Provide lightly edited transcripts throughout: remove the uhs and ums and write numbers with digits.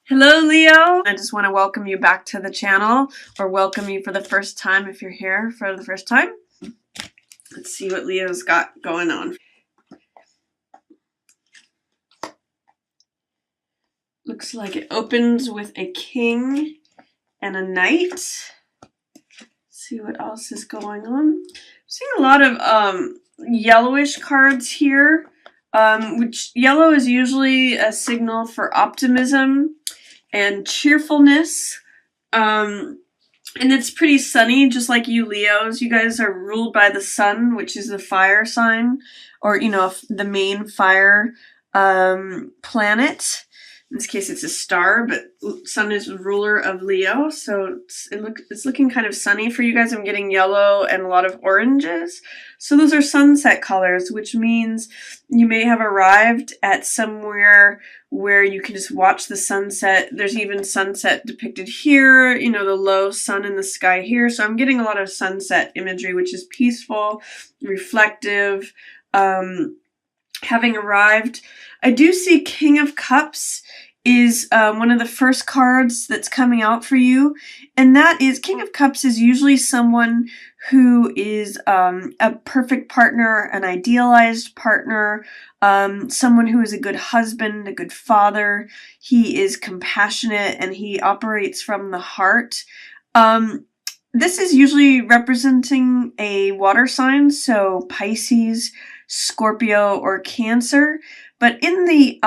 Hello, Leo. I just want to welcome you back to the channel, or welcome you for the first time if you're here for the first time. Let's see what Leo's got going on. Looks like it opens with a king and a knight. Let's see what else is going on. I'm seeing a lot of yellowish cards here, which yellow is usually a signal for optimism and cheerfulness. And it's pretty sunny, just like you Leos. You guys are ruled by the sun, which is the fire sign, or, the main fire planet. In this case, it's a star, but sun is ruler of Leo, so it's looking kind of sunny for you guys. I'm getting yellow and a lot of oranges. So those are sunset colors, which means you may have arrived at somewhere where you can just watch the sunset. There's even sunset depicted here, the low sun in the sky here. So I'm getting a lot of sunset imagery, which is peaceful, reflective, having arrived. I do see King of Cups is one of the first cards that's coming out for you, and that is King of Cups is usually someone who is a perfect partner, an idealized partner, someone who is a good husband, a good father. He is compassionate and he operates from the heart. This is usually representing a water sign, so Pisces, Scorpio, or Cancer. But in the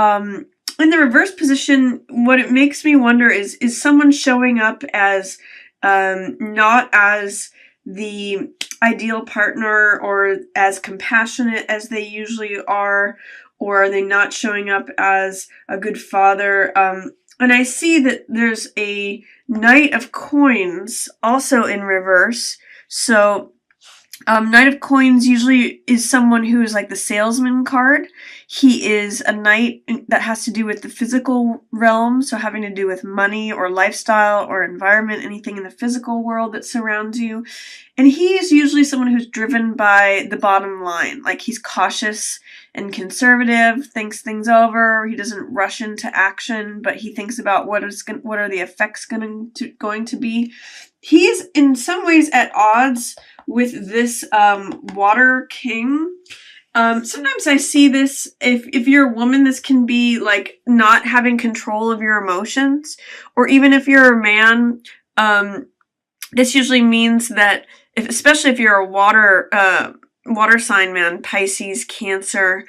reverse position, what it makes me wonder is someone showing up as not as the ideal partner or as compassionate as they usually are, or are they not showing up as a good father? And I see that there's a Knight of Coins also in reverse. So Knight of Coins usually is someone who is like the salesman card. He is a knight that has to do with the physical realm, so having to do with money or lifestyle or environment, anything in the physical world that surrounds you. And he is usually someone who's driven by the bottom line. Like, he's cautious and conservative, thinks things over. He doesn't rush into action, but he thinks about what are the effects going to be. He's in some ways at odds with this water king. Sometimes I see this, if you're a woman, this can be like not having control of your emotions, or even if you're a man, this usually means that especially if you're a water sign man, Pisces, Cancer,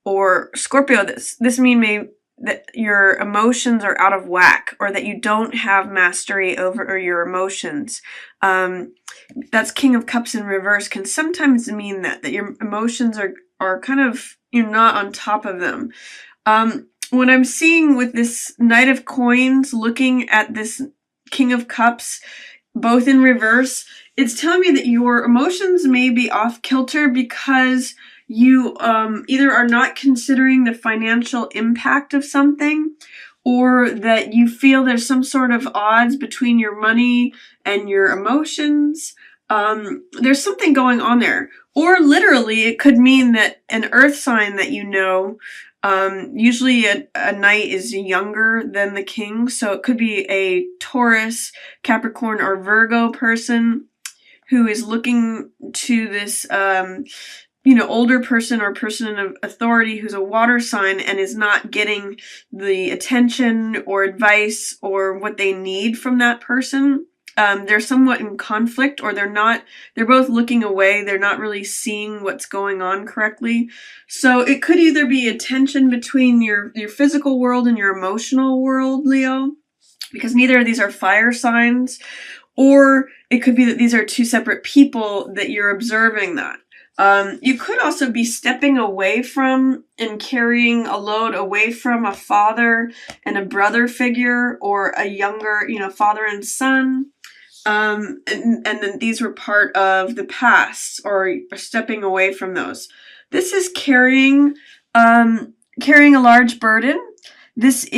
or Scorpio, this means that your emotions are out of whack, or that you don't have mastery over your emotions. That's King of Cups in reverse can sometimes mean that your emotions are kind of, you're not on top of them. What I'm seeing with this Knight of Coins looking at this King of Cups, both in reverse, it's telling me that your emotions may be off kilter because you either are not considering the financial impact of something, or that you feel there's some sort of odds between your money and your emotions. There's something going on there. Or literally, it could mean that an earth sign that usually a knight is younger than the king, so it could be a Taurus, Capricorn, or Virgo person who is looking to this older person or person of authority who's a water sign and is not getting the attention or advice or what they need from that person. They're somewhat in conflict, or they're both looking away. They're not really seeing what's going on correctly. So it could either be a tension between your physical world and your emotional world, Leo, because neither of these are fire signs, or it could be that these are two separate people that you're observing that. You could also be stepping away from and carrying a load away from a father and a brother figure, or a younger, father and son. And then these were part of the past, or stepping away from those. This is carrying a large burden. This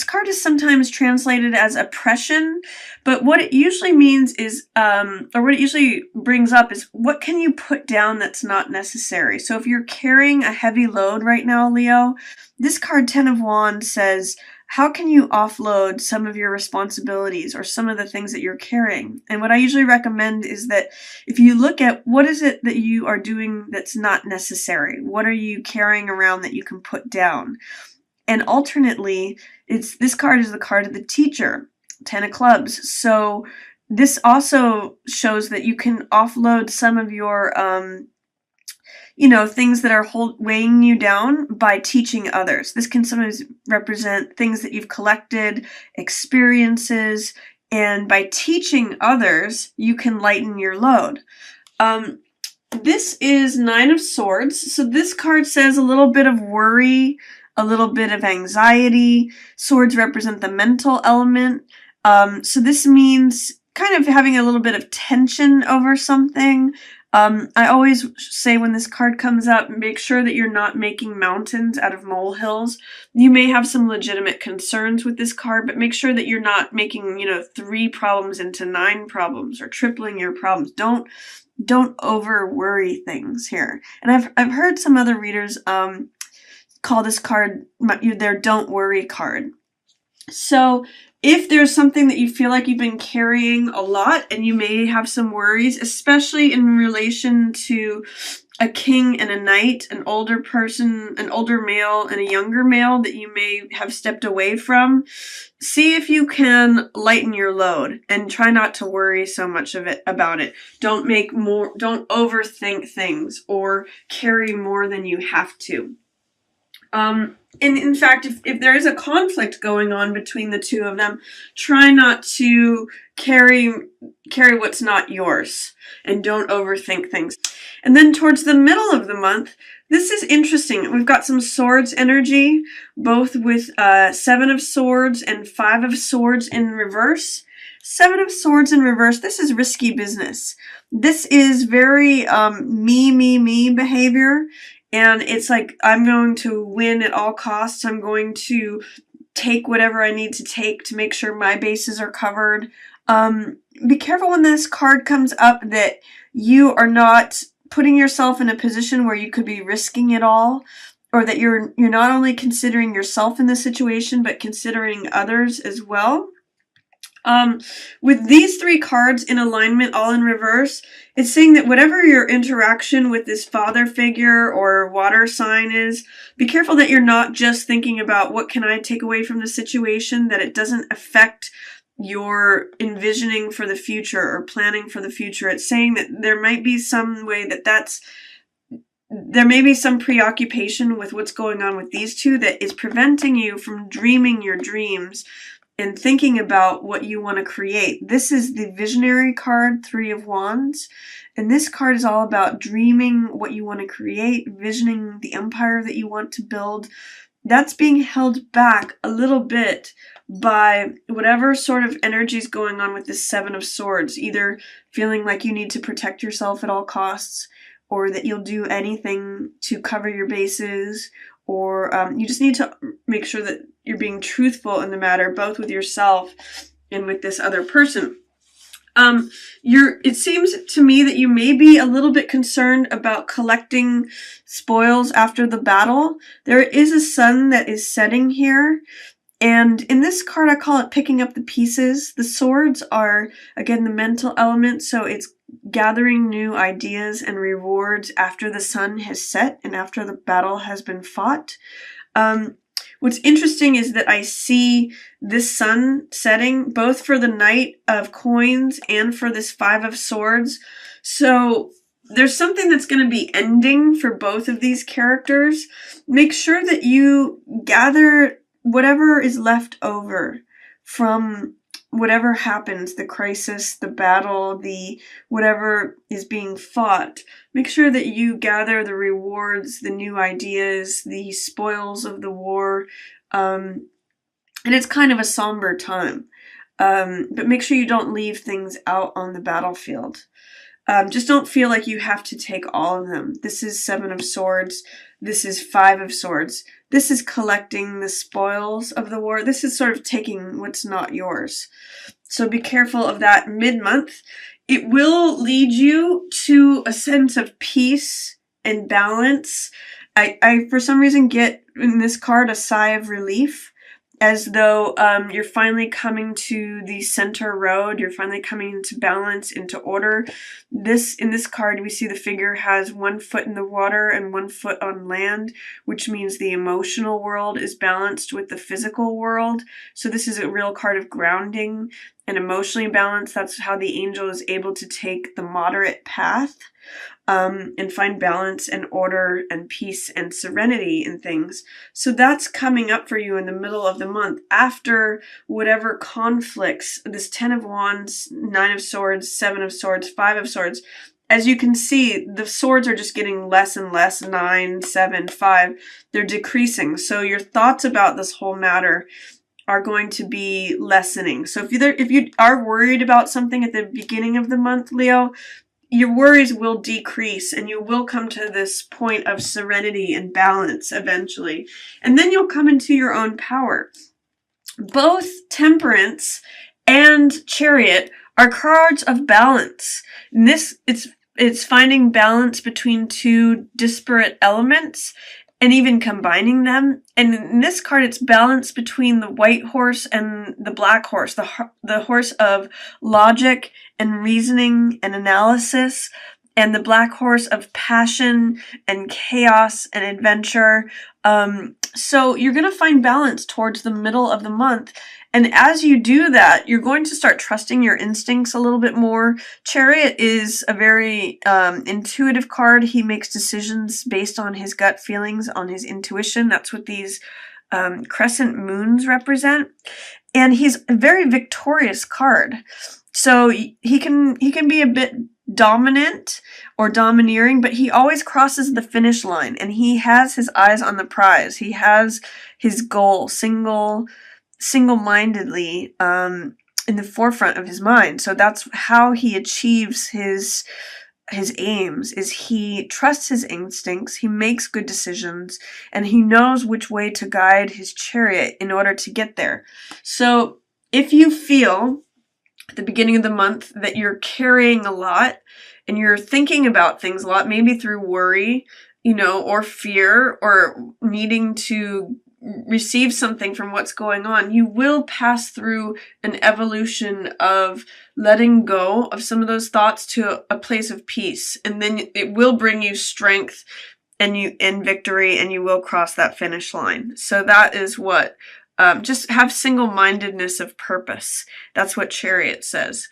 card is sometimes translated as oppression, but what it usually means is, or what it usually brings up is, what can you put down that's not necessary? So if you're carrying a heavy load right now, Leo, this card, Ten of Wands, says, how can you offload some of your responsibilities or some of the things that you're carrying? And what I usually recommend is that if you look at what is it that you are doing that's not necessary, what are you carrying around that you can put down? And alternately, this card is the card of the teacher, 10 of clubs. So this also shows that you can offload some of your things that are weighing you down by teaching others. This can sometimes represent things that you've collected, experiences, and by teaching others, you can lighten your load. This is 9 of Swords. So this card says a little bit of worry, a little bit of anxiety. Swords represent the mental element. So this means kind of having a little bit of tension over something. I always say when this card comes up, make sure that you're not making mountains out of molehills. You may have some legitimate concerns with this card, but make sure that you're not making, 3 problems into 9 problems or tripling your problems. Don't over worry things here. And I've heard some other readers call this card their don't worry card. So if there's something that you feel like you've been carrying a lot and you may have some worries, especially in relation to a king and a knight, an older person, an older male and a younger male that you may have stepped away from, see if you can lighten your load and try not to worry so much about it. Don't overthink things or carry more than you have to. And in fact, if there is a conflict going on between the two of them, try not to carry what's not yours and don't overthink things. And then towards the middle of the month, this is interesting. We've got some Swords energy, both with 7 of Swords and 5 of Swords in reverse. 7 of Swords in reverse, this is risky business. This is very me behavior. And it's like, I'm going to win at all costs. I'm going to take whatever I need to take to make sure my bases are covered. Be careful when this card comes up that you are not putting yourself in a position where you could be risking it all, or that you're not only considering yourself in this situation, but considering others as well. With these 3 cards in alignment, all in reverse, it's saying that whatever your interaction with this father figure or water sign is, be careful that you're not just thinking about what can I take away from the situation, that it doesn't affect your envisioning for the future or planning for the future. It's saying that there might be some way there may be some preoccupation with what's going on with these two that is preventing you from dreaming your dreams and thinking about what you want to create. This is the Visionary card, 3 of Wands. And this card is all about dreaming what you want to create, visioning the empire that you want to build. That's being held back a little bit by whatever sort of energy is going on with this 7 of Swords. Either feeling like you need to protect yourself at all costs, or that you'll do anything to cover your bases, or you just need to make sure that you're being truthful in the matter, both with yourself and with this other person. It seems to me that you may be a little bit concerned about collecting spoils after the battle. There is a sun that is setting here. And in this card, I call it picking up the pieces. The swords are, again, the mental element. So it's gathering new ideas and rewards after the sun has set and after the battle has been fought. What's interesting is that I see this sun setting both for the Knight of Coins and for this 5 of Swords. So there's something that's going to be ending for both of these characters. Make sure that you gather whatever is left over from whatever happens, the crisis, the battle, the whatever is being fought. Make sure that you gather the rewards, the new ideas, the spoils of the war. And it's kind of a somber time. But make sure you don't leave things out on the battlefield. Just don't feel like you have to take all of them. This is 7 of Swords. This is 5 of Swords. This is collecting the spoils of the war. This is sort of taking what's not yours. So be careful of that mid-month. It will lead you to a sense of peace and balance. I for some reason get in this card a sigh of relief. as though you're finally coming to the center road, you're finally coming into balance, into order. In this card, we see the figure has 1 foot in the water and 1 foot on land, which means the emotional world is balanced with the physical world. So this is a real card of grounding and emotionally balanced. That's how the angel is able to take the moderate path and find balance and order and peace and serenity in things. So that's coming up for you in the middle of the month after whatever conflicts, this 10 of Wands, 9 of Swords, 7 of Swords, 5 of Swords. As you can see, the swords are just getting less and less, 9, 7, 5. They're decreasing. So your thoughts about this whole matter are going to be lessening. So if you are worried about something at the beginning of the month, Leo, your worries will decrease and you will come to this point of serenity and balance eventually. And then you'll come into your own power. Both Temperance and Chariot are cards of balance. And it's finding balance between 2 disparate elements and even combining them. And in this card, it's balance between the white horse and the black horse, the horse of logic and reasoning and analysis, and the black horse of passion and chaos and adventure. So you're going to find balance towards the middle of the month. And as you do that, you're going to start trusting your instincts a little bit more. Chariot is a very intuitive card. He makes decisions based on his gut feelings, on his intuition. That's what these crescent moons represent. And he's a very victorious card. So he can be a bit dominant or domineering, but he always crosses the finish line and he has his eyes on the prize. He has his goal single-mindedly in the forefront of his mind. So that's how he achieves his aims, is he trusts his instincts, he makes good decisions, and he knows which way to guide his chariot in order to get there. So if you feel at the beginning of the month that you're carrying a lot and you're thinking about things a lot, maybe through worry, or fear, or needing to receive something from what's going on, you will pass through an evolution of letting go of some of those thoughts to a place of peace. And then it will bring you strength and victory, and you will cross that finish line. So that is what just have single-mindedness of purpose. That's what Chariot says.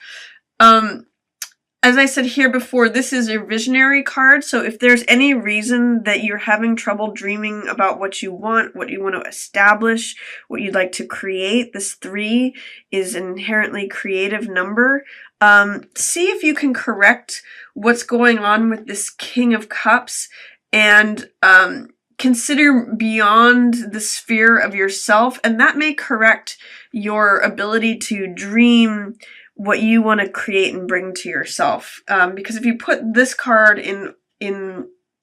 As I said here before, this is your visionary card. So if there's any reason that you're having trouble dreaming about what you want to establish, what you'd like to create, this 3 is an inherently creative number. See if you can correct what's going on with this King of Cups and consider beyond the sphere of yourself, and that may correct your ability to dream what you want to create and bring to yourself. Because if you put this card in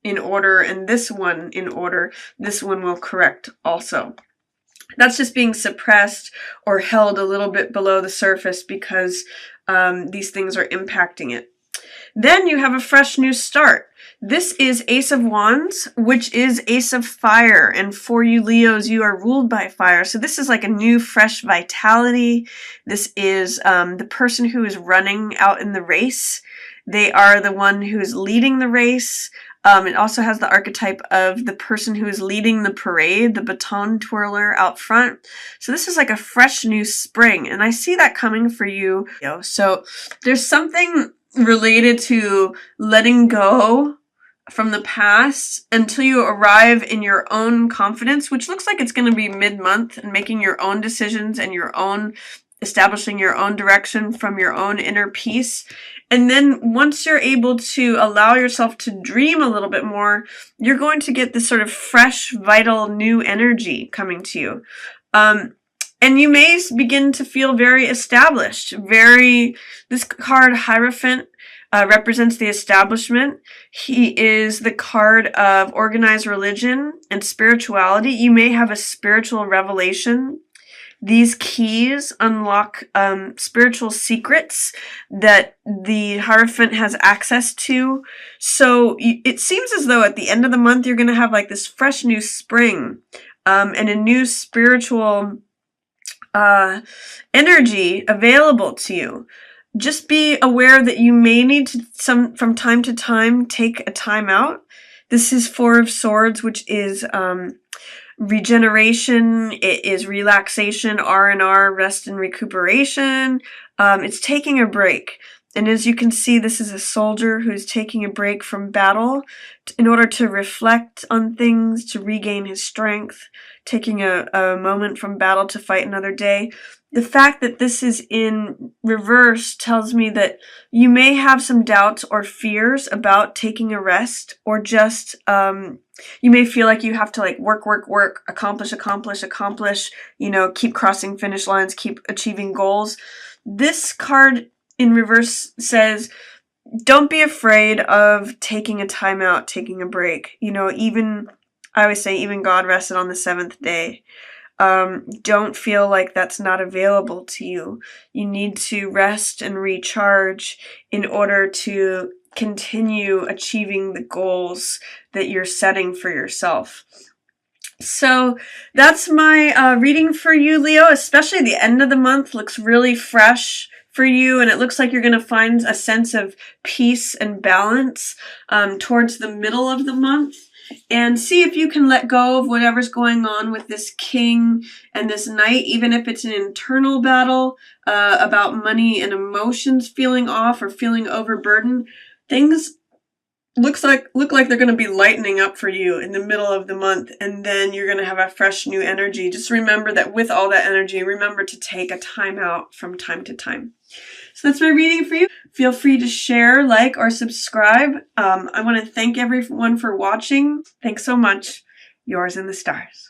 order and this one in order, this one will correct also. That's just being suppressed or held a little bit below the surface because these things are impacting it. Then you have a fresh new start. This is Ace of Wands, which is Ace of Fire. And for you Leos, you are ruled by fire. So this is like a new, fresh vitality. This is the person who is running out in the race. They are the one who is leading the race. It also has the archetype of the person who is leading the parade, the baton twirler out front. So this is like a fresh new spring. And I see that coming for you. So there's something related to letting go from the past until you arrive in your own confidence, which looks like it's going to be mid-month, and making your own decisions and establishing your own direction from your own inner peace. And then once you're able to allow yourself to dream a little bit more, you're going to get this sort of fresh, vital, new energy coming to you. And you may begin to feel very established. This card, Hierophant, represents the establishment. He is the card of organized religion and spirituality. You may have a spiritual revelation. These keys unlock spiritual secrets that the Hierophant has access to. So it seems as though at the end of the month, you're going to have like this fresh new spring and a new spiritual energy available to you. Just be aware that you may need to from time to time take a time out. This is Four of Swords, which is regeneration. It is relaxation, R&R, rest and recuperation. It's taking a break. And as you can see, this is a soldier who's taking a break from battle in order to reflect on things, to regain his strength, taking a moment from battle to fight another day. The fact that this is in reverse tells me that you may have some doubts or fears about taking a rest, or just you may feel like you have to work, accomplish, keep crossing finish lines, keep achieving goals. This card in reverse says, don't be afraid of taking a time out, taking a break. I always say, even God rested on the seventh day. Don't feel like that's not available to you. You need to rest and recharge in order to continue achieving the goals that you're setting for yourself. So that's my reading for you, Leo. Especially the end of the month looks really fresh for you, and it looks like you're going to find a sense of peace and balance towards the middle of the month. And see if you can let go of whatever's going on with this king and this knight, even if it's an internal battle about money and emotions feeling off or feeling overburdened. Things look like they're going to be lightening up for you in the middle of the month, and then you're going to have a fresh new energy. Just remember that with all that energy, remember to take a time out from time to time. So that's my reading for you. Feel free to share, like, or subscribe. I want to thank everyone for watching. Thanks so much. Yours in the stars.